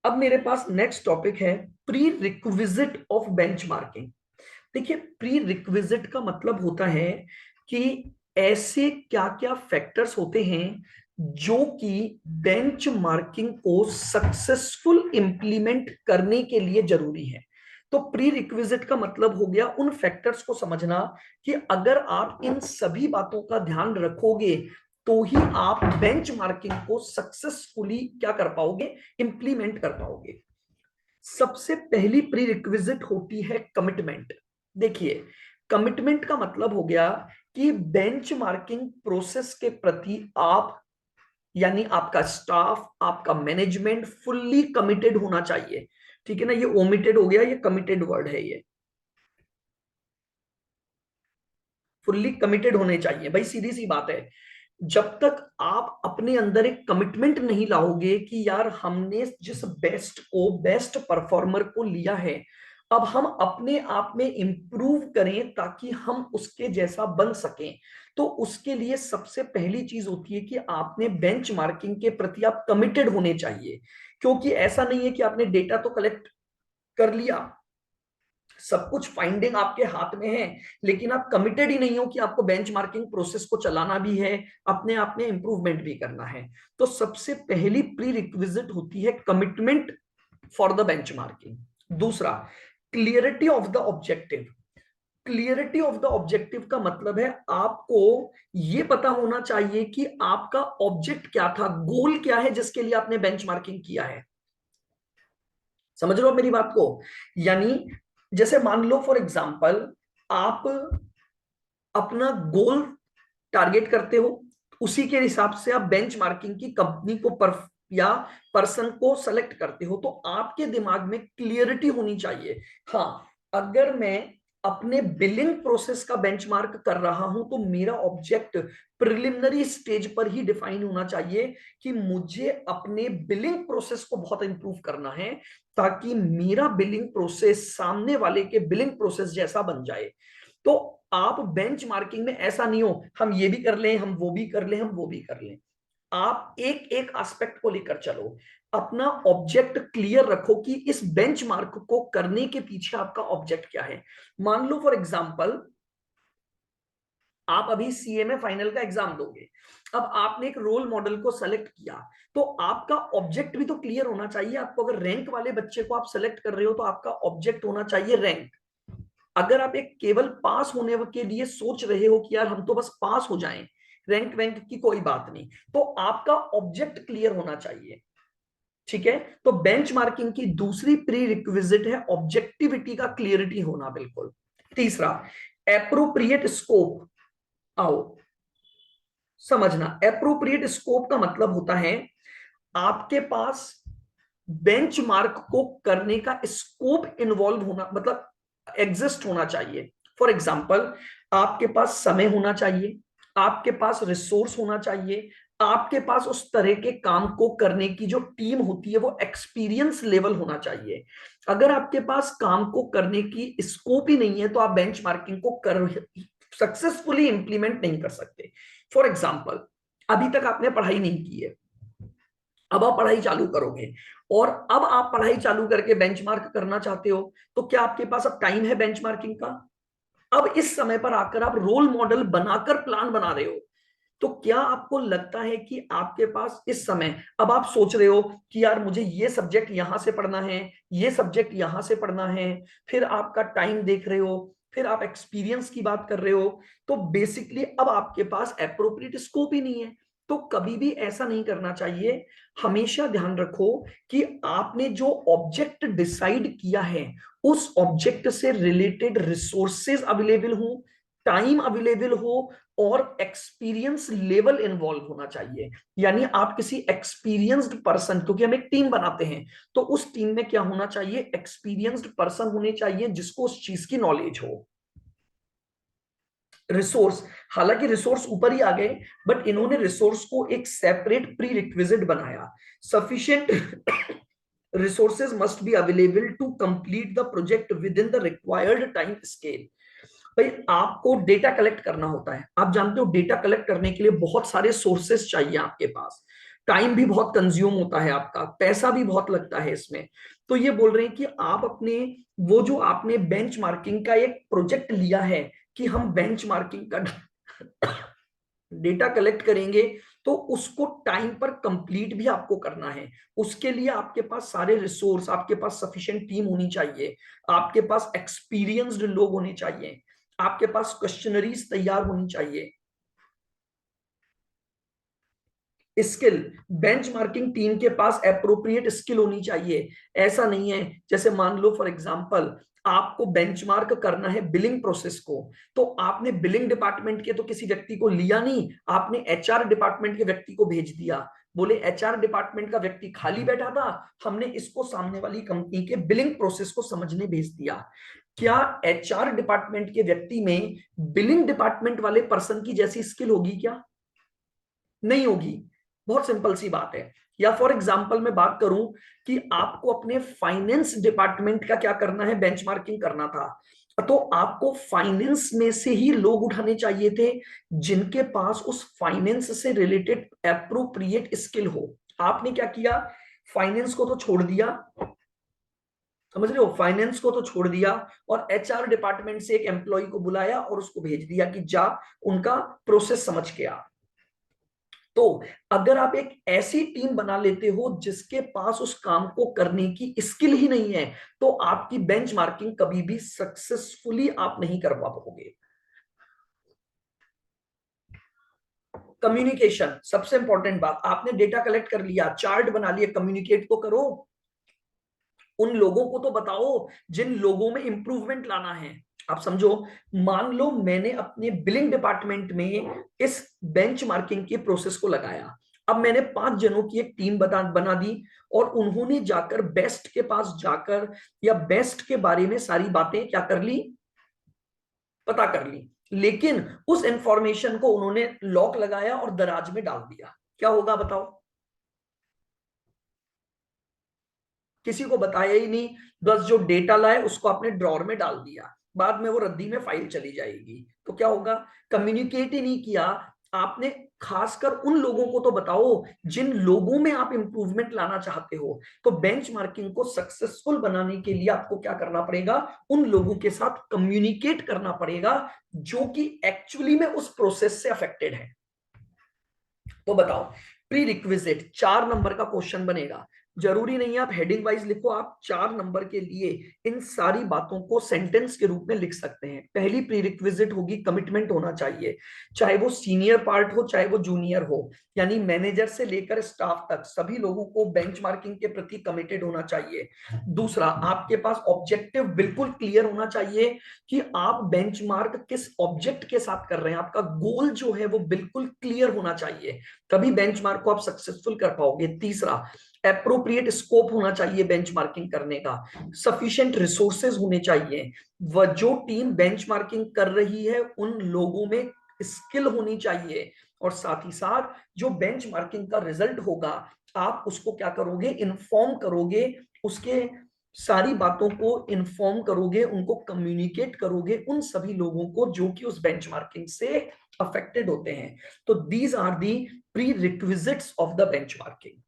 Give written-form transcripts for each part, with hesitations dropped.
अब मेरे पास next topic है प्री रिक्विजिट ऑफ बेंचमार्किंग। देखिए, प्री रिक्विजिट का मतलब होता है कि ऐसे क्या क्या फैक्टर्स होते हैं जो कि बेंचमार्किंग को सक्सेसफुल इंप्लीमेंट करने के लिए जरूरी है। तो प्री रिक्विजिट का मतलब हो गया उन फैक्टर्स को समझना कि अगर आप इन सभी बातों का ध्यान रखोगे तो ही आप बेंचमार्किंग को सक्सेसफुली क्या कर पाओगे, इंप्लीमेंट कर पाओगे। सबसे पहली प्री रिक्विजिट होती है कमिटमेंट। देखिए, कमिटमेंट का मतलब हो गया कि बेंचमार्किंग प्रोसेस के प्रति आप यानी आपका स्टाफ, आपका मैनेजमेंट फुल्ली कमिटेड होना चाहिए। ठीक है ना, ये ओमिटेड हो गया, ये कमिटेड वर्ड है। ये फुल्ली कमिटेड होने चाहिए भाई, सीधी सी बात है। जब तक आप अपने अंदर एक कमिटमेंट नहीं लाओगे कि यार हमने जिस बेस्ट को, बेस्ट परफॉर्मर को लिया है, अब हम अपने आप में इंप्रूव करें ताकि हम उसके जैसा बन सकें, तो उसके लिए सबसे पहली चीज होती है कि आपने बेंचमार्किंग के प्रति आप कमिटेड होने चाहिए। क्योंकि ऐसा नहीं है कि आपने डेटा तो कलेक्ट कर लिया, सब कुछ फाइंडिंग आपके हाथ में है, लेकिन आप कमिटेड ही नहीं हो कि आपको बेंचमार्किंग प्रोसेस को चलाना भी है, अपने आप में इंप्रूवमेंट भी करना है। तो सबसे पहली प्री रिक्विजिट होती है कमिटमेंट फॉर द बेंचमार्किंग। दूसरा, clarity of the objective. Clarity of the objective का मतलब है आपको यह पता होना चाहिए कि आपका ऑब्जेक्ट क्या था, गोल क्या है जिसके लिए आपने बेंचमार्किंग किया है। समझ रहे हो मेरी बात को? यानी जैसे मान लो फॉर एग्जांपल, आप अपना गोल टारगेट करते हो, उसी के हिसाब से आप बेंच मार्किंग की कंपनी को या पर्सन को सेलेक्ट करते हो, तो आपके दिमाग में क्लियरिटी होनी चाहिए। हाँ, अगर मैं अपने बिलिंग प्रोसेस का बेंचमार्क कर रहा हूं तो मेरा ऑब्जेक्ट प्रिलिमिनरी स्टेज पर ही डिफाइन होना चाहिए कि मुझे अपने बिलिंग प्रोसेस को बहुत इंप्रूव करना है ताकि मेरा बिलिंग प्रोसेस सामने वाले के बिलिंग प्रोसेस जैसा बन जाए। तो आप बेंच मार्किंग में ऐसा नहीं हो हम ये भी कर लें, हम वो भी कर लें, हम वो भी कर लें। आप एक एक एस्पेक्ट को लेकर चलो, अपना ऑब्जेक्ट क्लियर रखो कि इस बेंचमार्क को करने के पीछे आपका ऑब्जेक्ट क्या है। मान लो फॉर एग्जांपल, आप अभी सीए में फाइनल का एग्जाम दोगे, अब आपने एक रोल मॉडल को सेलेक्ट किया, तो आपका ऑब्जेक्ट भी तो क्लियर होना चाहिए। आपको अगर रैंक वाले बच्चे को आप सेलेक्ट कर रहे हो तो आपका ऑब्जेक्ट होना चाहिए रैंक। अगर आप एक केवल पास होने के लिए सोच रहे हो कि यार हम तो बस पास हो जाएं, रैंक वैंक की कोई बात नहीं, तो आपका ऑब्जेक्ट क्लियर होना चाहिए। ठीक है, तो बेंचमार्किंग की दूसरी प्री रिक्विजिट है ऑब्जेक्टिविटी का क्लियरिटी होना, बिल्कुल। तीसरा, एप्रोप्रिएट स्कोप। आओ समझना, एप्रोप्रिएट स्कोप का मतलब होता है आपके पास बेंचमार्क को करने का स्कोप इन्वॉल्व होना, मतलब एग्जिस्ट होना चाहिए। फॉर एग्जाम्पल, आपके पास समय होना चाहिए, आपके पास रिसोर्स होना चाहिए, आपके पास उस तरह के काम को करने की जो टीम होती है वो एक्सपीरियंस लेवल होना चाहिए। अगर आपके पास काम को करने की स्कोप ही नहीं है तो आप बेंचमार्किंग को कर सक्सेसफुली इंप्लीमेंट नहीं कर सकते। फॉर एग्जाम्पल, अभी तक आपने पढ़ाई नहीं की है, अब आप पढ़ाई चालू करोगे, और अब आप पढ़ाई चालू करके बेंचमार्क करना चाहते हो, तो क्या आपके पास अब टाइम है बेंचमार्किंग का? अब इस समय पर आकर आप रोल मॉडल बनाकर प्लान बना रहे हो, तो क्या आपको लगता है कि आपके पास इस समय, अब आप सोच रहे हो कि यार मुझे ये सब्जेक्ट यहां से पढ़ना है, ये सब्जेक्ट यहां से पढ़ना है, फिर आपका टाइम देख रहे हो, फिर आप एक्सपीरियंस की बात कर रहे हो, तो बेसिकली अब आपके पास एप्रोप्रिएट स्कोप ही नहीं है। तो कभी भी ऐसा नहीं करना चाहिए। हमेशा ध्यान रखो कि आपने जो ऑब्जेक्ट डिसाइड किया है उस ऑब्जेक्ट से रिलेटेड रिसोर्सेज अवेलेबल हो, टाइम अवेलेबल हो, और एक्सपीरियंस लेवल इन्वॉल्व होना चाहिए। यानी आप किसी एक्सपीरियंस्ड पर्सन, क्योंकि हम एक टीम बनाते हैं, तो उस टीम में क्या होना चाहिए, एक्सपीरियंस्ड पर्सन होने चाहिए जिसको उस चीज की नॉलेज हो। रिसोर्स, हालांकि रिसोर्स ऊपर ही आ गए, बट इन्होंने रिसोर्स को एक सेपरेट प्री रिक्विजिट बनाया। Sufficient resources must be available to complete the project within the required time scale। भाई, आपको डेटा कलेक्ट करना होता है, आप जानते हो डेटा कलेक्ट करने के लिए बहुत सारे सोर्सेस चाहिए आपके पास। टाइम भी बहुत कंज्यूम होता है, आपका पैसा भी बहुत लगता है इसमें। तो ये बोल रहे हैं कि आप अपने वो जो आपने बेंचमार्किंग का एक प्रोजेक्ट लिया है कि हम बेंचमार्किंग का डेटा कलेक्ट करेंगे, तो उसको टाइम पर कंप्लीट भी आपको करना है। उसके लिए आपके पास सारे रिसोर्स, आपके पास सफिशिएंट टीम होनी चाहिए, आपके पास एक्सपीरियंस्ड लोग होने चाहिए, आपके पास क्वेश्चनरीज तैयार होनी चाहिए। स्किल, बेंचमार्किंग टीम के पास एप्रोप्रिएट स्किल होनी चाहिए। ऐसा नहीं है जैसे मान लो फॉर एग्जांपल आपको बेंचमार्क करना है बिलिंग प्रोसेस को, तो आपने बिलिंग डिपार्टमेंट के तो किसी व्यक्ति को लिया नहीं, आपने एचआर डिपार्टमेंट के व्यक्ति को भेज दिया। बोले एचआर डिपार्टमेंट का व्यक्ति खाली बैठा था, हमने इसको सामने वाली कंपनी के बिलिंग प्रोसेस को समझने भेज दिया। क्या एचआर डिपार्टमेंट के व्यक्ति में बिलिंग डिपार्टमेंट वाले पर्सन की जैसी स्किल होगी क्या? नहीं होगी। बहुत सिंपल सी बात है। या फॉर एग्जांपल मैं बात करूं कि आपको अपने फाइनेंस डिपार्टमेंट का क्या करना है, बेंचमार्किंग करना था, तो आपको फाइनेंस में से ही लोग उठाने चाहिए थे जिनके पास उस फाइनेंस से रिलेटेड एप्रोप्रिएट स्किल हो। आपने क्या किया, फाइनेंस को तो छोड़ दिया, समझ रहे हो, फाइनेंस को तो छोड़ दिया और एचआर डिपार्टमेंट से एक एम्प्लॉय को बुलाया और उसको भेज दिया कि जा उनका प्रोसेस समझ के आ। तो अगर आप एक ऐसी टीम बना लेते हो जिसके पास उस काम को करने की स्किल ही नहीं है, तो आपकी बेंचमार्किंग कभी भी सक्सेसफुली आप नहीं कर पाओगे। कम्युनिकेशन सबसे इंपॉर्टेंट बात, आपने डेटा कलेक्ट कर लिया, चार्ट बना लिए, कम्युनिकेट तो करो, उन लोगों को तो बताओ जिन लोगों में इंप्रूवमेंट लाना है। आप समझो, मान लो मैंने अपने बिलिंग डिपार्टमेंट में इस बेंचमार्किंग की प्रोसेस को लगाया, अब मैंने 5 जनों की एक टीम बना दी और उन्होंने जाकर बेस्ट के पास जाकर या बेस्ट के बारे में सारी बातें क्या कर ली, पता कर ली, लेकिन उस इंफॉर्मेशन को उन्होंने लॉक लगाया और दराज में डाल दिया, क्या होगा बताओ? किसी को बताया ही नहीं, बस जो डेटा लाए उसको आपने ड्रॉर में डाल दिया, बाद में वो रद्दी में फाइल चली जाएगी, तो क्या होगा? कम्युनिकेट ही नहीं किया आपने। खासकर उन लोगों को तो बताओ जिन लोगों में आप इंप्रूवमेंट लाना चाहते हो। तो बेंचमार्किंग को सक्सेसफुल बनाने के लिए आपको क्या करना पड़ेगा, उन लोगों के साथ कम्युनिकेट करना पड़ेगा जो कि एक्चुअली में उस प्रोसेस से अफेक्टेड है। तो बताओ, प्री रिक्विजिट 4 नंबर का क्वेश्चन बनेगा, जरूरी नहीं है आप हेडिंग वाइज लिखो, आप 4 नंबर के लिए इन सारी बातों को सेंटेंस के रूप में लिख सकते हैं। पहली प्री रिक्विजिट होगी कमिटमेंट होना चाहिए, चाहे वो सीनियर पार्ट हो चाहे वो जूनियर हो, यानी मैनेजर से लेकर स्टाफ तक सभी लोगों को बेंचमार्किंग के प्रति कमिटेड होना चाहिए। दूसरा, आपके पास ऑब्जेक्टिव बिल्कुल क्लियर होना चाहिए कि आप बेंचमार्क किस ऑब्जेक्ट के साथ कर रहे हैं, आपका गोल जो है वो बिल्कुल क्लियर होना चाहिए, तभी बेंचमार्क को आप सक्सेसफुल कर पाओगे। तीसरा, एप्रोप्रिएट स्कोप होना चाहिए बेंचमार्किंग करने का, सफिशिएंट रिसोर्सेज होने चाहिए, वह जो टीम बेंचमार्किंग कर रही है उन लोगों में स्किल होनी चाहिए, और साथ ही साथ जो बेंचमार्किंग का रिजल्ट होगा आप उसको क्या करोगे, इन्फॉर्म करोगे, उसके सारी बातों को इन्फॉर्म करोगे, उनको कम्युनिकेट करोगे उन सभी लोगों को जो कि उस बेंचमार्किंग से अफेक्टेड होते हैं। तो these are the prerequisites of the benchmarking.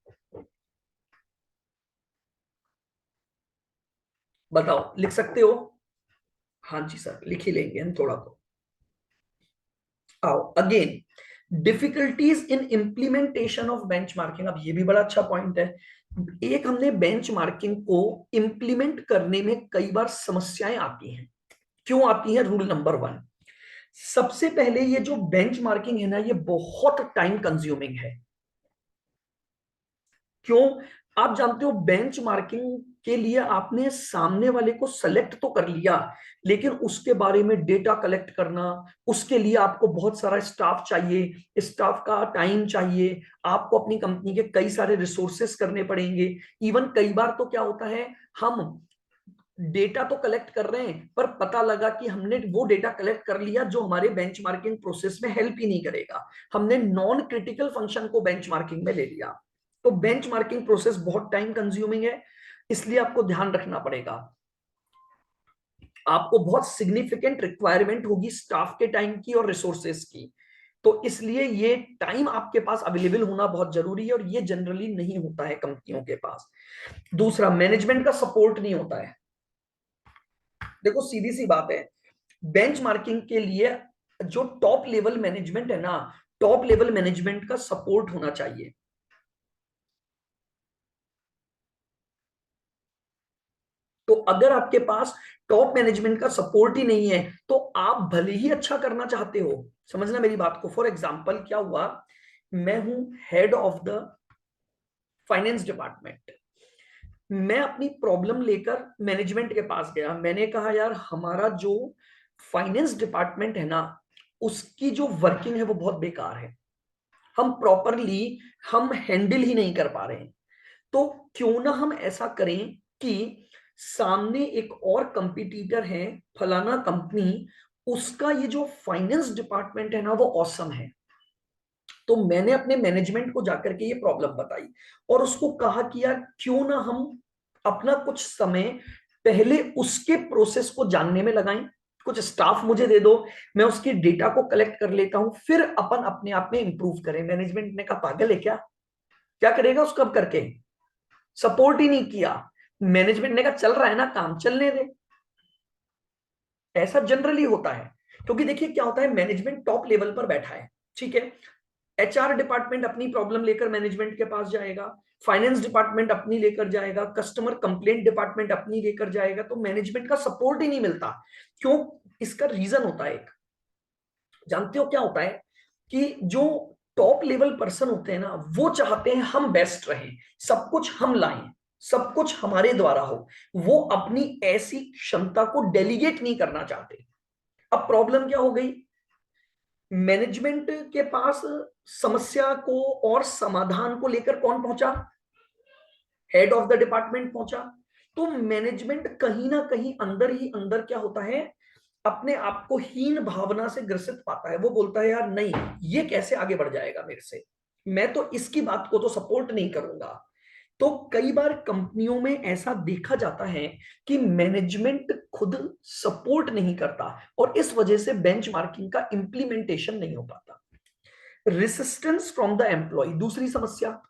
बताओ, लिख सकते हो? हाँ जी सर, लिख ही लेंगे हम थोड़ा तो। आओ again, difficulties in implementation of benchmarking, अब ये भी बड़ा अच्छा पॉइंट है। एक हमने बेंचमार्किंग को इंप्लीमेंट करने में कई बार समस्याएं आती हैं। क्यों आती हैं? रूल नंबर 1, सबसे पहले ये जो बेंचमार्किंग है ना, ये बहुत टाइम कंज्यूमिंग है। क्यों? आप जानते हो बेंच मार्किंग के लिए आपने सामने वाले को सेलेक्ट तो कर लिया, लेकिन उसके बारे में डेटा कलेक्ट करना, उसके लिए आपको बहुत सारा स्टाफ चाहिए, स्टाफ का टाइम चाहिए, आपको अपनी कंपनी के कई सारे रिसोर्सेस करने पड़ेंगे। इवन कई बार तो क्या होता है, हम डेटा तो कलेक्ट कर रहे हैं पर पता लगा कि हमने वो डेटा कलेक्ट कर लिया जो हमारे बेंचमार्किंग प्रोसेस में हेल्प ही नहीं करेगा, हमने नॉन क्रिटिकल फंक्शन को बेंचमार्किंग में ले लिया। तो बेंचमार्किंग प्रोसेस बहुत टाइम कंज्यूमिंग है, इसलिए आपको ध्यान रखना पड़ेगा। आपको बहुत सिग्निफिकेंट रिक्वायरमेंट होगी स्टाफ के टाइम की और रिसोर्सेस की। तो इसलिए ये टाइम आपके पास अवेलेबल होना बहुत जरूरी है, और ये जनरली नहीं होता है कंपनियों के पास। दूसरा, मैनेजमेंट का सपोर्ट नहीं होता है। देखो सीधी सी बात है, बेंचमार्किंग के लिए जो टॉप लेवल मैनेजमेंट है ना, टॉप लेवल मैनेजमेंट का सपोर्ट होना चाहिए। तो अगर आपके पास टॉप मैनेजमेंट का सपोर्ट ही नहीं है, तो आप भले ही अच्छा करना चाहते हो, समझना मेरी बात को। फॉर एग्जाम्पल क्या हुआ, मैं हूं head of the finance department, मैं अपनी प्रॉब्लम लेकर मैनेजमेंट के पास गया, मैंने कहा यार हमारा जो फाइनेंस डिपार्टमेंट है ना, उसकी जो वर्किंग है वो बहुत बेकार है, हम प्रॉपरली हम हैंडल ही नहीं कर पा रहे हैं। तो क्यों ना हम ऐसा करें कि सामने एक और कंपटीटर है फलाना कंपनी, उसका ये जो फाइनेंस डिपार्टमेंट है ना वो ऑसम है। तो मैंने अपने मैनेजमेंट को जाकर के ये प्रॉब्लम बताई और उसको कहा कि यार क्यों ना हम अपना कुछ समय पहले उसके प्रोसेस को जानने में लगाएं, कुछ स्टाफ मुझे दे दो, मैं उसकी डेटा को कलेक्ट कर लेता हूं, फिर अपन अपने आप में इंप्रूव करें। मैनेजमेंट ने कहा पागल है क्या, क्या करेगा उसको अब करके, सपोर्ट ही नहीं किया। मैनेजमेंट ने कहा चल रहा है ना काम, चलने दे। ऐसा जनरली होता है, क्योंकि देखिए क्या होता है, मैनेजमेंट टॉप लेवल पर बैठा है, ठीक है, एचआर डिपार्टमेंट अपनी प्रॉब्लम लेकर मैनेजमेंट के पास जाएगा, फाइनेंस डिपार्टमेंट अपनी लेकर जाएगा, कस्टमर कंप्लेंट डिपार्टमेंट अपनी लेकर जाएगा, तो मैनेजमेंट का सपोर्ट ही नहीं मिलता। क्यों? इसका रीजन होता है एक, जानते हो क्या होता है, कि जो टॉप लेवल पर्सन होते हैं ना, वो चाहते हैं हम बेस्ट रहें, सब कुछ हम लाएं, सब कुछ हमारे द्वारा हो, वो अपनी ऐसी क्षमता को डेलीगेट नहीं करना चाहते। अब प्रॉब्लम क्या हो गई, मैनेजमेंट के पास समस्या को और समाधान को लेकर कौन पहुंचा, हेड ऑफ द डिपार्टमेंट पहुंचा। तो मैनेजमेंट कहीं ना कहीं अंदर ही अंदर क्या होता है, अपने आप को हीन भावना से ग्रसित पाता है, वो बोलता है यार नहीं, ये कैसे आगे बढ़ जाएगा मेरे से, मैं तो इसकी बात को तो सपोर्ट नहीं करूंगा। तो कई बार कंपनियों में ऐसा देखा जाता है कि मैनेजमेंट खुद सपोर्ट नहीं करता, और इस वजह से बेंचमार्किंग का इंप्लीमेंटेशन नहीं हो पाता। रेसिस्टेंस फ्रॉम द एम्प्लॉय, दूसरी समस्या,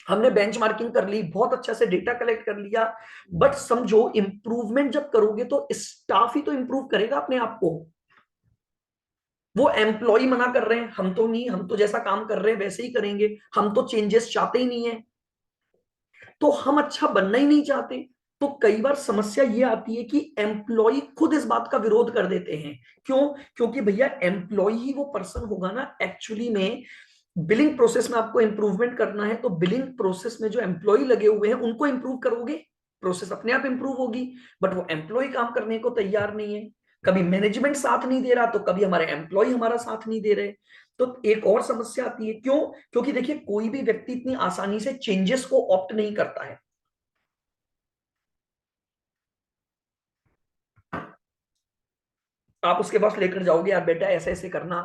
हमने बेंचमार्किंग कर ली, बहुत अच्छा से डेटा कलेक्ट कर लिया, बट समझो इंप्रूवमेंट जब करोगे तो स्टाफ ही तो इंप्रूव करेगा अपने आप को। वो एम्प्लॉय मना कर रहे हैं, हम तो नहीं, हम तो जैसा काम कर रहे हैं वैसे ही करेंगे, हम तो चेंजेस चाहते ही नहीं है, तो हम अच्छा बनना ही नहीं चाहते। तो कई बार समस्या ये आती है कि एम्प्लॉय खुद इस बात का विरोध कर देते हैं। क्यों? क्योंकि भैया एम्प्लॉय ही वो पर्सन होगा ना एक्चुअली में, बिलिंग प्रोसेस में आपको इंप्रूवमेंट करना है, तो बिलिंग प्रोसेस में जो एम्प्लॉय लगे हुए हैं उनको इंप्रूव करोगे, प्रोसेस अपने आप इंप्रूव होगी। बट वो एम्प्लॉय काम करने को तैयार नहीं है, कभी मैनेजमेंट साथ नहीं दे रहा, तो कभी हमारे एम्प्लॉय हमारा साथ नहीं दे रहे। तो एक और समस्या आती है, क्यों? क्योंकि देखिए कोई भी व्यक्ति इतनी आसानी से चेंजेस को ऑप्ट नहीं करता है। आप उसके पास लेकर जाओगे, यार बेटा ऐसे ऐसे करना,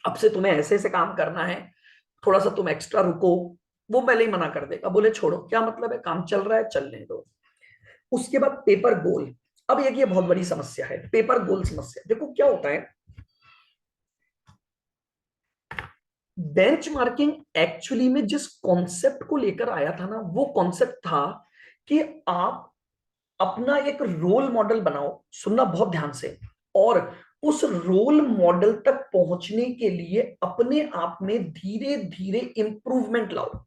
अब से तुम्हें ऐसे ऐसे काम करना है, थोड़ा सा तुम एक्स्ट्रा रुको, वो पहले ही मना कर देगा, बोले छोड़ो क्या मतलब है, काम चल रहा है चलने दो। उसके बाद पेपर गोल, अब एक ये बहुत बड़ी समस्या है, पेपर गोल समस्या। देखो क्या होता है, बेंचमार्किंग एक्चुअली में जिस कॉन्सेप्ट को लेकर आया था ना, वो कॉन्सेप्ट था कि आप अपना एक रोल मॉडल बनाओ, सुनना बहुत ध्यान से, और उस रोल मॉडल तक पहुंचने के लिए अपने आप में धीरे धीरे इंप्रूवमेंट लाओ।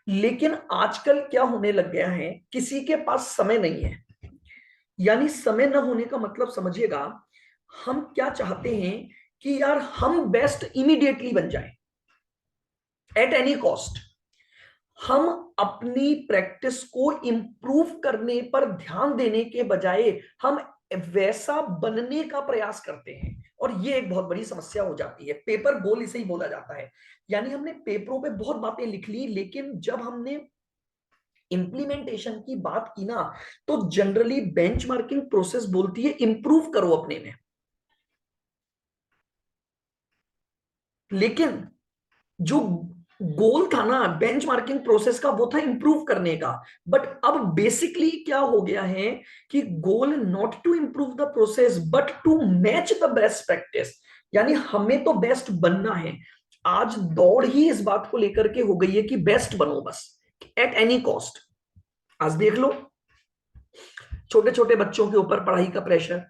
लेकिन आजकल क्या होने लग गया है, किसी के पास समय नहीं है, यानी समय न होने का मतलब समझिएगा, हम क्या चाहते हैं कि यार हम बेस्ट इमीडिएटली बन जाएं एट एनी कॉस्ट। हम अपनी प्रैक्टिस को इंप्रूव करने पर ध्यान देने के बजाय हम वैसा बनने का प्रयास करते हैं, और ये एक बहुत बड़ी समस्या हो जाती है। पेपर गोल इसे ही बोला जाता है, यानी हमने पेपरों पे बहुत बातें लिख ली, लेकिन जब हमने इंप्लीमेंटेशन की बात की ना, तो जनरली बेंचमार्किंग प्रोसेस बोलती है इंप्रूव करो अपने में, लेकिन जो गोल था ना बेंचमार्किंग प्रोसेस का, वो था इंप्रूव करने का। बट अब बेसिकली क्या हो गया है कि goal not to improve the process but to match the best practice. यानी हमें तो बेस्ट बनना है। आज दौड़ ही इस बात को लेकर के हो गई है कि बेस्ट बनो बस, एट एनी कॉस्ट। आज देख लो छोटे छोटे बच्चों के ऊपर पढ़ाई का प्रेशर,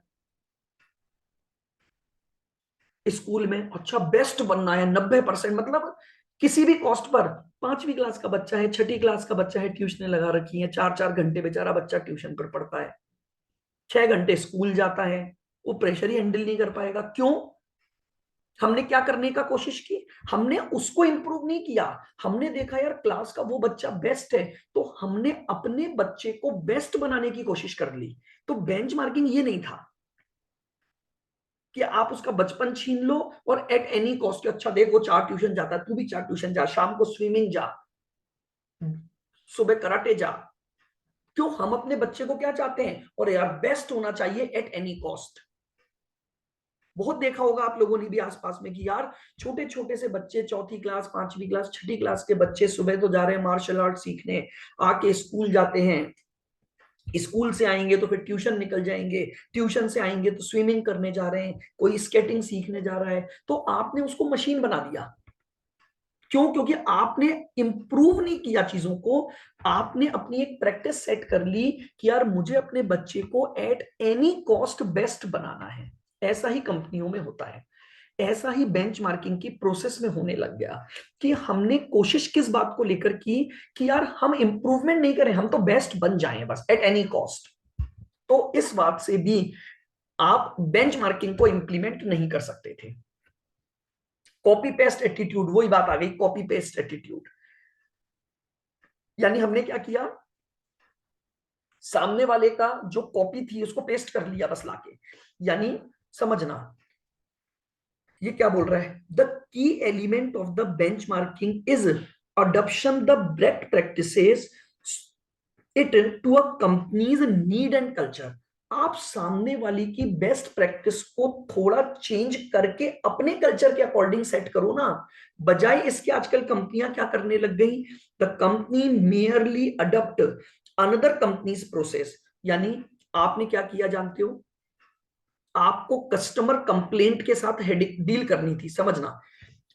स्कूल में अच्छा बेस्ट बनना है 90%, मतलब किसी भी कॉस्ट पर। 5वीं क्लास का बच्चा है, 6ठी क्लास का बच्चा है, ट्यूशन लगा रखी है, 4 4 घंटे बेचारा बच्चा ट्यूशन पर पढ़ता है, 6 घंटे स्कूल जाता है, वो प्रेशर ही हैंडल नहीं कर पाएगा। क्यों? हमने क्या करने का कोशिश की, हमने उसको इंप्रूव नहीं किया। हमने देखा यार क्लास का वो बच्चा बेस्ट है, तो हमने अपने बच्चे को बेस्ट बनाने की कोशिश कर ली। तो बेंचमार्किंग ये नहीं था कि आप उसका बचपन छीन लो और एट एनी कॉस्ट, अच्छा देख वो 4 ट्यूशन जाता है, तू भी 4 ट्यूशन जा, शाम को स्विमिंग जा, सुबह कराटे जा। क्यों? हम अपने बच्चे को क्या चाहते हैं, और यार बेस्ट होना चाहिए एट एनी कॉस्ट। बहुत देखा होगा आप लोगों ने भी आसपास में कि यार छोटे छोटे से बच्चे, 4ठी क्लास, 5वीं क्लास, 6ठी क्लास के बच्चे सुबह तो जा रहे हैं मार्शल आर्ट सीखने, आके स्कूल जाते हैं, स्कूल से आएंगे तो फिर ट्यूशन निकल जाएंगे, ट्यूशन से आएंगे तो स्विमिंग करने जा रहे हैं, कोई स्केटिंग सीखने जा रहा है। तो आपने उसको मशीन बना दिया। क्यों? क्योंकि आपने इंप्रूव नहीं किया चीजों को। आपने अपनी एक प्रैक्टिस सेट कर ली कि यार मुझे अपने बच्चे को एट एनी कॉस्ट बेस्ट बनाना है। ऐसा ही कंपनियों में होता है, ऐसा ही बेंचमार्किंग की प्रोसेस में होने लग गया कि हमने कोशिश किस बात को लेकर की कि यार हम इंप्रूवमेंट नहीं करें, हम तो बेस्ट बन जाएं बस एट एनी कॉस्ट। तो इस बात से भी आप बेंचमार्किंग को इंप्लीमेंट नहीं कर सकते थे। कॉपी पेस्ट एटीट्यूड, वही बात आ गई, कॉपी पेस्ट एटीट्यूड। यानी हमने क्या किया, सामने वाले का जो कॉपी थी उसको पेस्ट कर लिया बस लाके। यानी समझना, ये क्या बोल रहा है, the key element of the benchmarking is adoption the best practices it to a companies need and culture. आप सामने वाली की बेस्ट प्रैक्टिस को थोड़ा चेंज करके अपने कल्चर के अकॉर्डिंग सेट करो ना। बजाय इसके आजकल कंपनियां क्या करने लग गई, the company merely adopt another companies process. यानी आपने क्या किया जानते हो, आपको कस्टमर कंप्लेंट के साथ डील करनी थी, समझना।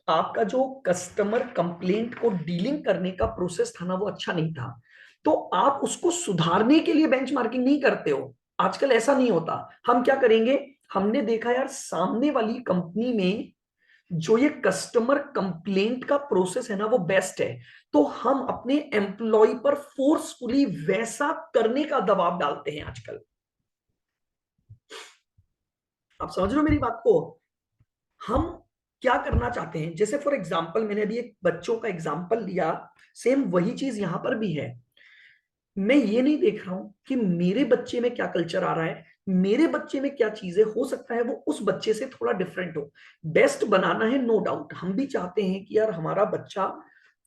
आपका जो कस्टमर कंप्लेंट को डीलिंग करने का प्रोसेस था ना, वो अच्छा नहीं था। तो आप उसको सुधारने के लिए बेंचमार्किंग नहीं करते हो। आजकल ऐसा नहीं होता। हम क्या करेंगे, हमने देखा यार सामने वाली कंपनी में जो ये कस्टमर कंप्लेंट का प्रोसेस है ना वो बेस्ट है, तो हम अपने एम्प्लॉय पर फोर्सफुली वैसा करने का दबाव डालते हैं आजकल। आप समझ रहे हो मेरी बात को? हम क्या करना चाहते हैं, जैसे फॉर एग्जाम्पल मैंने अभी एक बच्चों का एग्जाम्पल लिया, सेम वही चीज यहां पर भी है। मैं ये नहीं देख रहा हूं कि मेरे बच्चे में क्या कल्चर आ रहा है, मेरे बच्चे में क्या चीजें हो सकता है वो उस बच्चे से थोड़ा डिफरेंट हो। बेस्ट बनाना है, नो डाउट, हम भी चाहते हैं कि यार हमारा बच्चा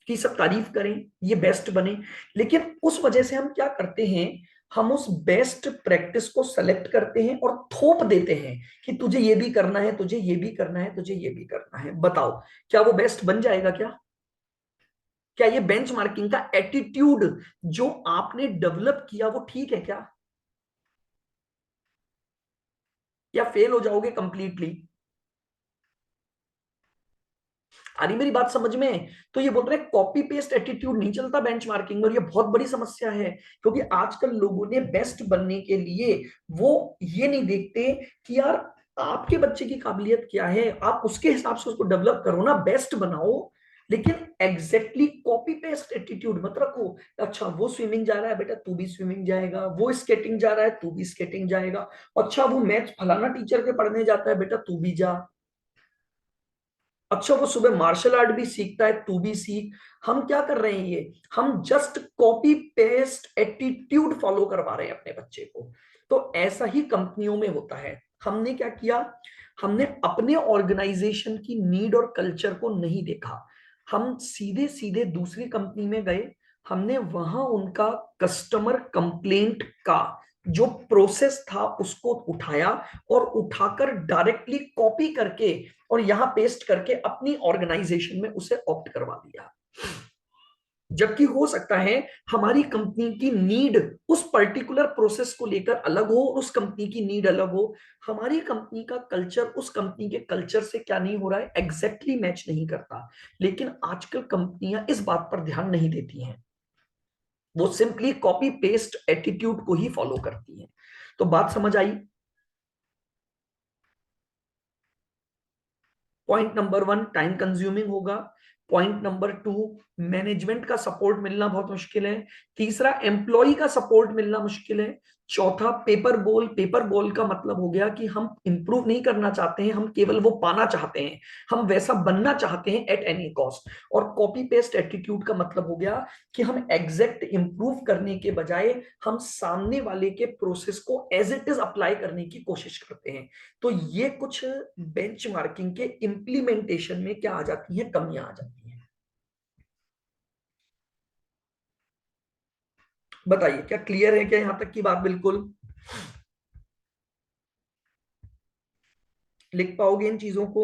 की सब तारीफ करें, ये बेस्ट बने। लेकिन उस वजह से हम क्या करते हैं, हम उस बेस्ट प्रैक्टिस को सेलेक्ट करते हैं और थोप देते हैं कि तुझे ये भी करना है, तुझे ये भी करना है, तुझे ये भी करना है। बताओ क्या वो बेस्ट बन जाएगा? क्या क्या ये बेंचमार्किंग का एटीट्यूड जो आपने डेवलप किया वो ठीक है क्या? या फेल हो जाओगे कंप्लीटली? आ रही मेरी बात समझ में? तो ये बोल रहे हैं कॉपी पेस्ट एटीट्यूड नहीं चलता बेंचमार्किंग में, और ये बहुत बड़ी समस्या है। क्योंकि आजकल लोगों ने बेस्ट बनने के लिए वो ये नहीं देखते कि यार आपके बच्चे की काबिलियत क्या है, आप उसके हिसाब से उसको डेवलप करो ना, बेस्ट बनाओ। लेकिन एग्जैक्टली कॉपी पेस्ट एटीट्यूड मत रखो। अच्छा वो स्विमिंग जा रहा है बेटा, तू भी स्विमिंग जाएगा, वो स्केटिंग जा रहा है, तू भी स्केटिंग जाएगा। अच्छा वो मैथ फलाना टीचर के पढ़ने जाता है बेटा, तू भी जा। अच्छा वो सुबह मार्शल आर्ट भी सीखता है, तू भी सीख। हम क्या कर रहे हैं, ये हम just copy paste attitude follow करवा रहे हैं अपने बच्चे को। तो ऐसा ही कंपनियों में होता है। हमने क्या किया, हमने अपने ऑर्गेनाइजेशन की नीड और कल्चर को नहीं देखा, हम सीधे सीधे दूसरी कंपनी में गए। हमने वहां उनका कस्टमर कंप्लेंट का जो प्रोसेस था उसको उठाया, और उठाकर डायरेक्टली कॉपी करके और यहां पेस्ट करके अपनी ऑर्गेनाइजेशन में उसे ऑप्ट करवा दिया। जबकि हो सकता है हमारी कंपनी की नीड उस पर्टिकुलर प्रोसेस को लेकर अलग हो, उस कंपनी की नीड अलग हो, हमारी कंपनी का कल्चर उस कंपनी के कल्चर से क्या नहीं हो रहा है, एग्जैक्टली मैच नहीं करता। लेकिन आजकल कंपनियां इस बात पर ध्यान नहीं देती हैं, वो सिंपली कॉपी पेस्ट एटीट्यूड को ही फॉलो करती हैं। तो बात समझ आई? पॉइंट नंबर 1 टाइम कंज्यूमिंग होगा। पॉइंट नंबर 2 मैनेजमेंट का सपोर्ट मिलना बहुत मुश्किल है। तीसरा एम्प्लॉय का सपोर्ट मिलना मुश्किल है। चौथा पेपर बॉल का मतलब हो गया कि हम इंप्रूव नहीं करना चाहते हैं, हम केवल वो पाना चाहते हैं, हम वैसा बनना चाहते हैं एट एनी कॉस्ट। और कॉपी पेस्ट एटीट्यूड का मतलब हो गया कि हम एग्जैक्ट इंप्रूव करने के बजाय हम सामने वाले के प्रोसेस को एज इट इज अप्लाई करने की कोशिश करते हैं। तो ये कुछ बेंचमार्किंग के इंप्लीमेंटेशन में क्या आ जाती है, कमियां आ जाती हैं। बताइए क्या क्लियर है क्या यहां तक की बात? बिल्कुल लिख पाओगे इन चीजों को?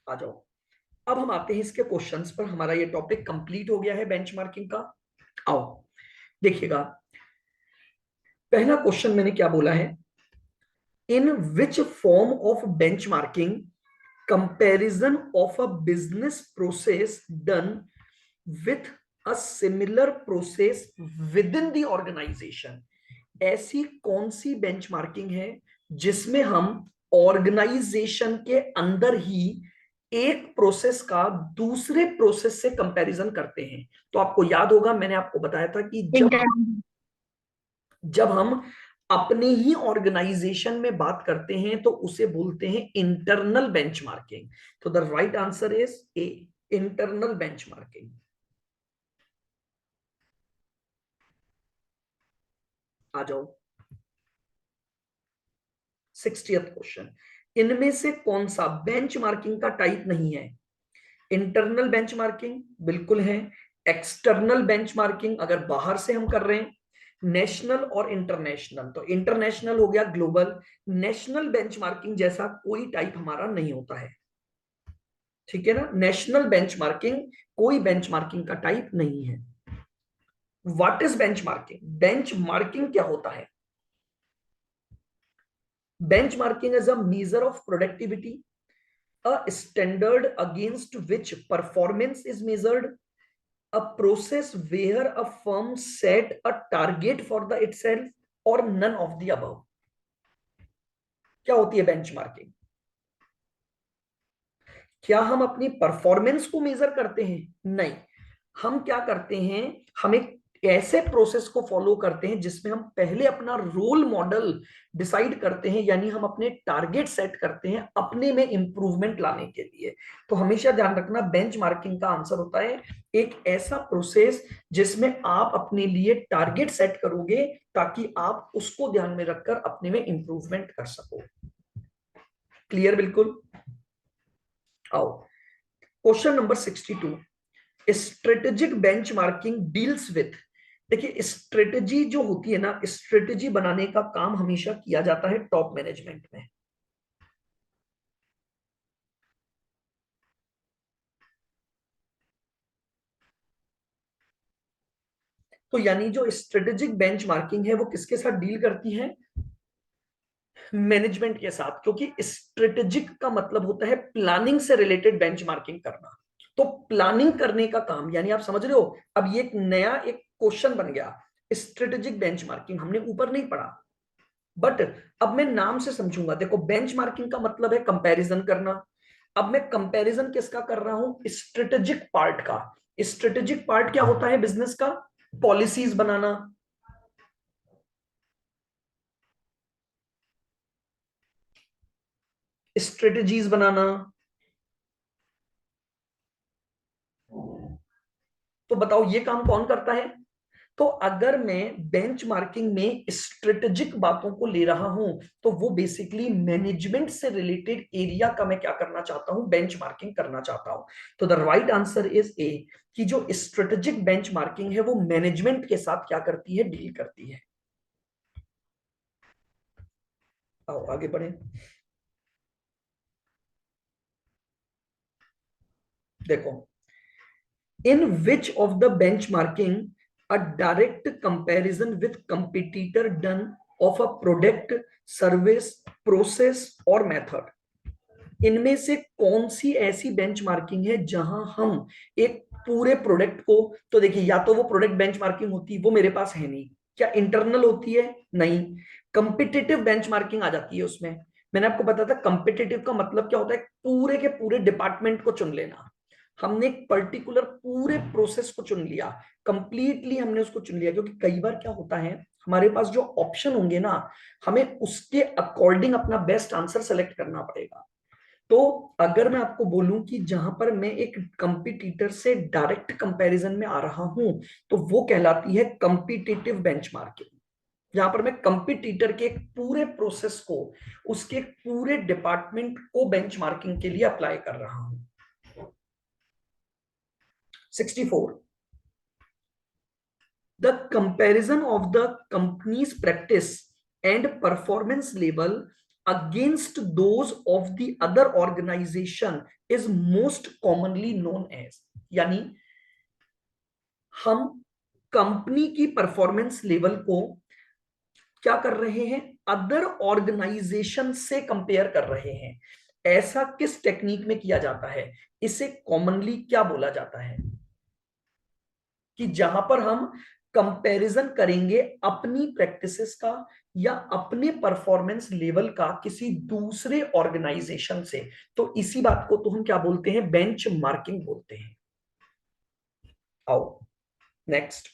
आ जाओ। अब हम आते हैं इसके क्वेश्चंस पर। हमारा ये टॉपिक कंप्लीट हो गया है बेंचमार्किंग का। आओ देखिएगा, पहला क्वेश्चन मैंने क्या बोला है, in which form of benchmarking comparison of a business process done with a similar process within the organisation. ऐसी कौन सी बेंचमार्किंग है जिसमें हम ऑर्गेनाइजेशन के अंदर ही एक प्रोसेस का दूसरे प्रोसेस से कंपैरिजन करते हैं? तो आपको याद होगा मैंने आपको बताया था कि जब हम अपने ही ऑर्गेनाइजेशन में बात करते हैं तो उसे बोलते हैं इंटरनल बेंचमार्किंग। तो the right answer is A, internal benchmarking. आ जाओ 60th क्वेश्चन, इनमें से कौन सा बेंचमार्किंग का टाइप नहीं है? इंटरनल बेंचमार्किंग बिल्कुल है, एक्सटर्नल बेंचमार्किंग अगर बाहर से हम कर रहे हैं, नेशनल और इंटरनेशनल। तो इंटरनेशनल हो गया ग्लोबल, नेशनल बेंचमार्किंग जैसा कोई टाइप हमारा नहीं होता है। ठीक है ना, नेशनल बेंचमार्किंग कोई बेंचमार्किंग का टाइप नहीं है। What is benchmarking? बेंचमार्किंग क्या होता है? Benchmarking is a measure of productivity, a standard against which performance is measured, a process where a firm set a target for the itself or none of the above। क्या होती है benchmarking? क्या हम अपनी performance को major करते हैं? नहीं, हम क्या करते हैं, हम एक ऐसे प्रोसेस को फॉलो करते हैं जिसमें हम पहले अपना रोल मॉडल डिसाइड करते हैं, यानी हम अपने टारगेट सेट करते हैं अपने में इंप्रूवमेंट लाने के लिए। तो हमेशा ध्यान रखना बेंचमार्किंग का आंसर होता है एक ऐसा प्रोसेस जिसमें आप अपने लिए टारगेट सेट करोगे ताकि आप उसको ध्यान में रखकर अपने में इंप्रूवमेंट कर सको। क्लियर बिल्कुल? आओ question number 62, strategic benchmarking deals with. देखिए स्ट्रेटेजी जो होती है ना, स्ट्रेटेजी बनाने का काम हमेशा किया जाता है टॉप मैनेजमेंट में। तो यानी जो स्ट्रेटेजिक बेंचमार्किंग है वो किसके साथ डील करती है? मैनेजमेंट के साथ, क्योंकि स्ट्रेटेजिक का मतलब होता है प्लानिंग से रिलेटेड बेंचमार्किंग करना। तो प्लानिंग करने का काम, यानी आप समझ रहे हो, अब ये एक नया एक क्वेश्चन बन गया। स्ट्रेटेजिक बेंचमार्किंग हमने ऊपर नहीं पढ़ा, बट अब मैं नाम से समझूंगा। देखो बेंचमार्किंग का मतलब है कंपैरिजन करना। अब मैं कंपैरिजन किसका कर रहा हूं? स्ट्रेटेजिक पार्ट का। स्ट्रेटेजिक पार्ट क्या होता है बिजनेस का? पॉलिसीज बनाना, स्ट्रेटेजीज बनाना। तो बताओ ये काम कौन करता है? तो अगर मैं बेंचमार्किंग में स्ट्रेटेजिक बातों को ले रहा हूं तो वो बेसिकली मैनेजमेंट से रिलेटेड एरिया का मैं क्या करना चाहता हूं? बेंचमार्किंग करना चाहता हूं। तो द राइट आंसर इज ए, कि जो स्ट्रेटेजिक बेंचमार्किंग है वो मैनेजमेंट के साथ क्या करती है? डील करती है। आओ आगे बढ़े। देखो, in which of the benchmarking a direct comparison with competitor done of a product, service, process और मेथड, इनमें से कौन सी ऐसी बेंचमार्किंग है जहां हम एक पूरे प्रोडक्ट को, तो देखिए या तो वो प्रोडक्ट बेंचमार्किंग होती है, वो मेरे पास है नहीं, क्या इंटरनल होती है, नहीं, कंपिटिटिव बेंचमार्किंग आ जाती है उसमें। मैंने आपको बताया था कंपिटिटिव का मतलब क्या होता है, पूरे के पूरे डिपार्टमेंट को चुन लेना। हमने एक पर्टिकुलर पूरे प्रोसेस को चुन लिया, कंप्लीटली हमने उसको चुन लिया, क्योंकि कई बार क्या होता है हमारे पास जो ऑप्शन होंगे ना, हमें उसके अकॉर्डिंग अपना बेस्ट आंसर सेलेक्ट करना पड़ेगा। तो अगर मैं आपको बोलूं कि जहां पर मैं एक कंपटीटर से डायरेक्ट कंपैरिजन में आ रहा हूं, तो वो कहलाती है कंपटीटिव बेंचमार्किंग, जहां पर मैं कंपटीटर के पूरे प्रोसेस को, उसके पूरे डिपार्टमेंट को बेंचमार्किंग के लिए अप्लाई कर रहा हूं। 64, the comparison of the companies practice and performance level against those of the other organization is most commonly known as, यानी हम कंपनी की परफॉर्मेंस लेवल को क्या कर रहे हैं, अदर ऑर्गेनाइजेशन से कंपेयर कर रहे हैं। ऐसा किस टेक्निक में किया जाता है, इसे कॉमनली क्या बोला जाता है, कि जहां पर हम कंपैरिजन करेंगे अपनी प्रैक्टिसेस का या अपने परफॉर्मेंस लेवल का किसी दूसरे ऑर्गेनाइजेशन से, तो इसी बात को तो हम क्या बोलते हैं, बेंच मार्किंग बोलते हैं। आओ नेक्स्ट,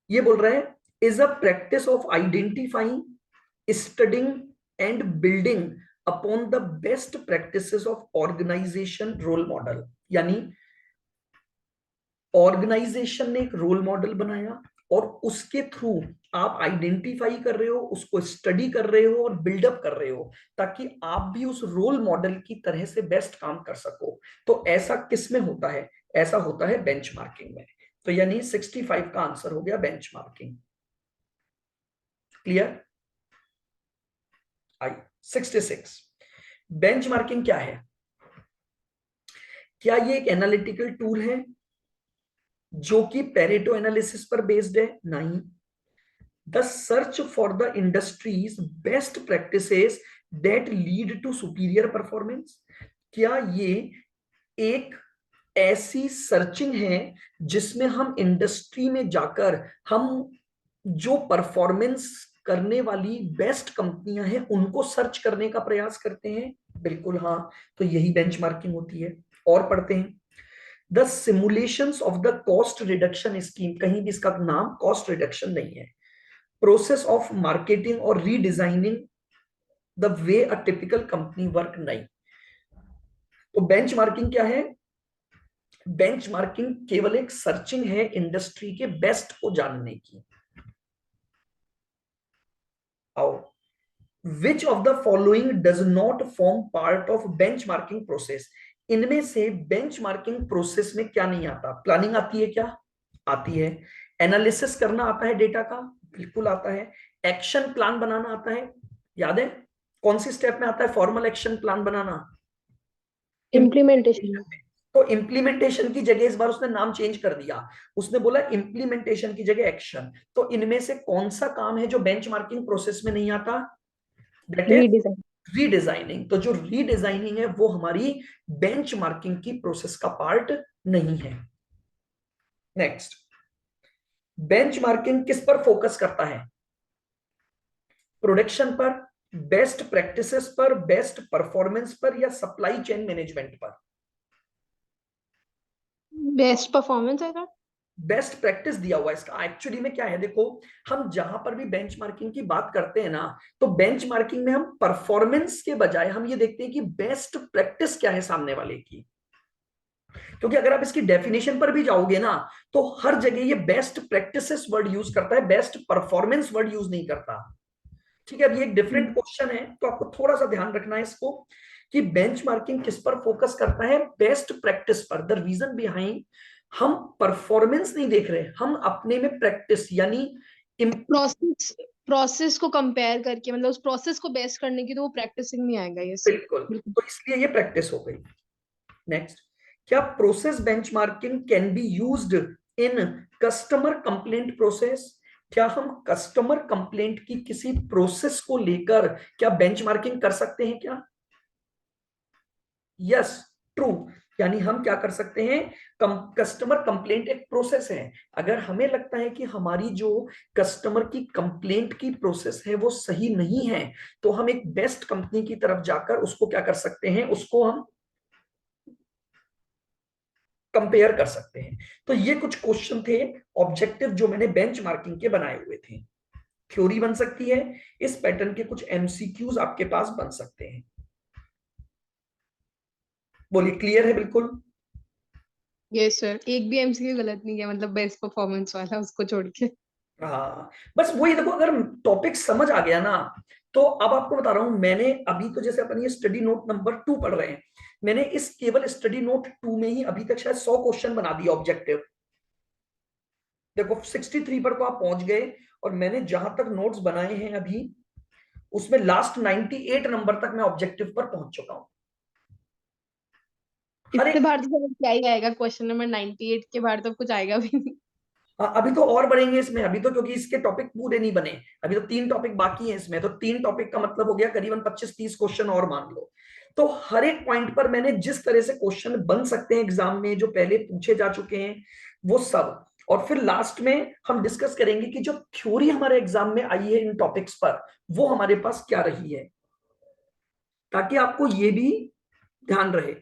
ये बोल रहे हैं is a practice of identifying, studying and building upon the best practices of organisation role model, यानी ऑर्गेनाइजेशन ने एक रोल मॉडल बनाया और उसके थ्रू आप आइडेंटिफाई कर रहे हो, उसको स्टडी कर रहे हो और बिल्डअप कर रहे हो, ताकि आप भी उस रोल मॉडल की तरह से बेस्ट काम कर सको। तो ऐसा किस में होता है, ऐसा होता है बेंचमार्किंग में। तो यानी 65 का आंसर हो गया बेंचमार्किंग। क्लियर? आई 66, बेंचमार्किंग क्या है? क्या ये एक एनालिटिकल टूल है जो कि पेरेटो एनालिसिस पर बेस्ड है? नहीं। The search for the industry's best practices that lead to superior performance, क्या ये एक ऐसी सर्चिंग है जिसमें हम इंडस्ट्री में जाकर हम जो परफॉर्मेंस करने वाली बेस्ट कंपनियां हैं उनको सर्च करने का प्रयास करते हैं? बिल्कुल हाँ। तो यही बेंचमार्किंग होती है। और पढ़ते हैं, the simulations of the cost reduction scheme, कहीं भी इसका नाम कॉस्ट रिडक्शन नहीं है, प्रोसेस ऑफ मार्केटिंग और redesigning the way a typical company work, नहीं। तो बेंचमार्किंग क्या है? बेंचमार्किंग केवल एक सर्चिंग है इंडस्ट्री के बेस्ट को जानने की। आओ, विच of the following does not form part of benchmarking process, इनमें से बेंचमार्किंग प्रोसेस में क्या नहीं आता? प्लानिंग आती है क्या? आती है। एनालिसिस करना आता है डेटा का? बिल्कुल आता है। एक्शन प्लान बनाना आता है? याद है कौन सी स्टेप में आता है फॉर्मल एक्शन प्लान बनाना? इम्प्लीमेंटेशन। में। तो इम्प्लीमेंटेशन की जगह इस बार उसने नाम चेंज कर दिया, उसने बोला इम्प्लीमेंटेशन की जगह एक्शन। तो इनमें से कौन सा काम है जो बेंचमार्किंग प्रोसेस में नहीं आता? That is redesign. रीडिजाइनिंग। तो जो रीडिजाइनिंग है वो हमारी बेंचमार्किंग की प्रोसेस का पार्ट नहीं है। नेक्स्ट, बेंचमार्किंग किस पर फोकस करता है? प्रोडक्शन पर, बेस्ट प्रैक्टिसेस पर, बेस्ट परफॉर्मेंस पर, या सप्लाई चेन मैनेजमेंट पर? बेस्ट परफॉर्मेंस है सर। बेस्ट प्रैक्टिस दिया हुआ है इसका। एक्चुअली में क्या है, देखो हम जहां पर भी बेंचमार्किंग की बात करते हैं ना, तो बेंचमार्किंग में हम परफॉर्मेंस के बजाय हम ये देखते हैं कि बेस्ट प्रैक्टिस क्या है सामने वाले की। क्योंकि अगर आप इसकी डेफिनेशन पर भी जाओगे ना, तो हर जगह ये बेस्ट प्रैक्टिसेस वर्ड यूज करता है, बेस्ट परफॉर्मेंस वर्ड यूज नहीं करता। ठीक है, अब ये एक डिफरेंट क्वेश्चन है, तो आपको थोड़ा सा ध्यान रखना है इसको, कि बेंचमार्किंग किस पर फोकस करता है? बेस्ट प्रैक्टिस पर। द रीजन बिहाइंड, हम परफॉर्मेंस नहीं देख रहे, हम अपने में प्रैक्टिस यानी प्रोसेस प्रोसेस को कंपेयर करके, मतलब उस प्रोसेस को बेस्ट करने की, तो वो प्रैक्टिसिंग में आएगा ये सब। बिल्कुल, बिल्कुल। तो इसलिए ये प्रैक्टिस हो गई। नेक्स्ट, क्या process benchmarking can be used in customer complaint process? क्या हम कस्टमर कंप्लेंट की किसी प्रोसेस को लेकर क्या बेंचमार्किंग कर सकते हैं क्या? Yes, true. यानी हम क्या कर सकते हैं, कस्टमर कंप्लेंट एक प्रोसेस है। अगर हमें लगता है कि हमारी जो कस्टमर की कंप्लेंट की प्रोसेस है वो सही नहीं है, तो हम एक बेस्ट कंपनी की तरफ जाकर उसको क्या कर सकते हैं, उसको हम कंपेयर कर सकते हैं। तो ये कुछ क्वेश्चन थे ऑब्जेक्टिव जो मैंने बेंचमार्किंग के बनाए हुए थे। थ्योरी बन सकती है, इस पैटर्न के कुछ एमसीक्यूज आपके पास बन सकते हैं। बोलिए, क्लियर है बिल्कुल? यस सर, एक भी एमसीक्यू गलत नहीं किया, मतलब बेस्ट परफॉर्मेंस वाला उसको छोड़ के। हाँ, बस वही देखो, अगर टॉपिक समझ आ गया ना, तो अब आपको बता रहा हूं, मैंने अभी तो जैसे अपन ये स्टडी नोट नंबर 2 पढ़ रहे हैं, मैंने इस केवल स्टडी नोट 2 में ही अभी तक शायद 100 क्वेश्चन बना दिए ऑब्जेक्टिव। देखो 63 पर तो आप पहुंच गए, और मैंने जहां तक नोट्स बनाए हैं अभी, उसमें लास्ट 98 नंबर तक मैं ऑब्जेक्टिव पर पहुंच चुका हूं। हर इससे एक, बाहर तो क्या ही आएगा, क्वेश्चन नंबर 98 के बाहर तो कुछ आएगा भी नहीं। हाँ, अभी तो और बढ़ेंगे इसमें, अभी तो क्योंकि इसके टॉपिक पूरे नहीं बने, अभी तो 3 टॉपिक बाकी हैं इसमें, तो 3 टॉपिक का मतलब हो गया करीबन 25-30 क्वेश्चन और मान लो। तो हर एक पॉइंट पर मैंने जिस तरह से क्वेश्चन बन सकते हैं एग्जाम में, जो पहले पूछे जा चुके हैं वो सब, और फिर लास्ट में हम डिस्कस करेंगे कि जो थ्योरी हमारे एग्जाम में आई है इन टॉपिक्स पर, वो हमारे पास क्या रही है, ताकि आपको ये भी ध्यान रहे।